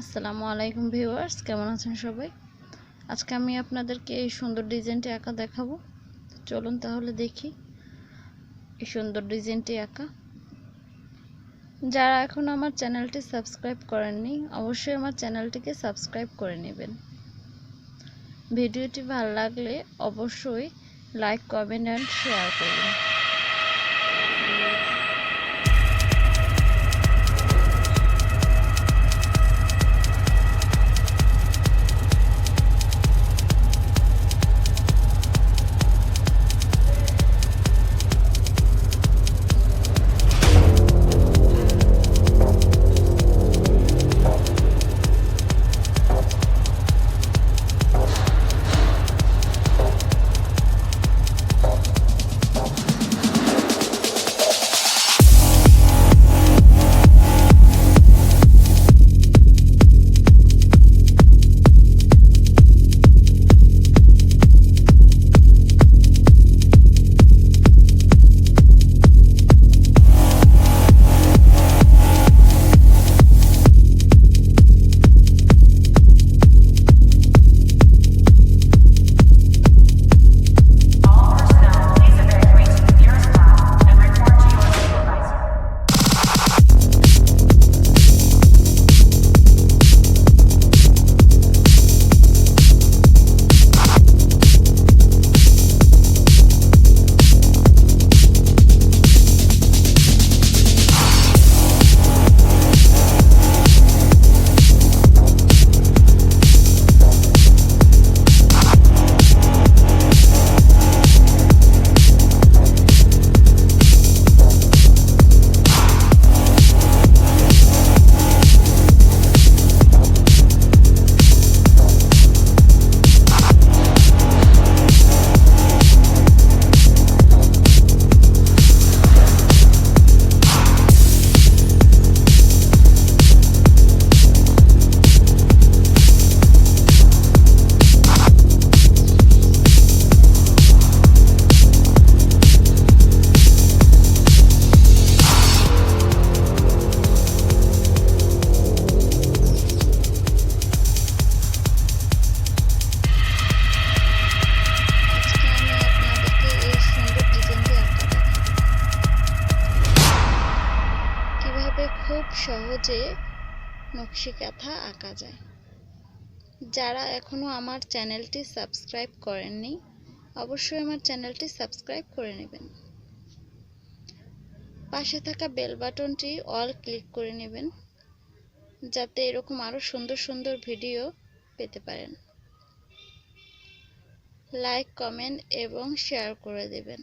আসসালামু আলাইকুম ভিউয়ার্স, কেমন আছেন সবাই? আজকে আমি আপনাদেরকে এই সুন্দর ডিজাইনটি আঁকা দেখাবো। চলুন তাহলে দেখি এই সুন্দর ডিজাইনটি আঁকা। যারা এখন আমার চ্যানেলটি সাবস্ক্রাইব করেননি, অবশ্যই আমার চ্যানেলটিকে সাবস্ক্রাইব করে নেবেন। ভিডিওটি ভালো লাগলে অবশ্যই লাইক, কমেন্ট অ্যান্ড শেয়ার করবেন। খুব সহজে নকশি কাঁথা আঁকা যায়। যারা এখনো আমার চ্যানেলটি সাবস্ক্রাইব করেননি, অবশ্যই আমার চ্যানেলটি সাবস্ক্রাইব করে নেবেন। পাশে থাকা বেল বাটনটি অল ক্লিক করে নেবেন, যাতে এরকম আরো সুন্দর সুন্দর ভিডিও পেতে পারেন। লাইক, কমেন্ট এবং শেয়ার করে দেবেন।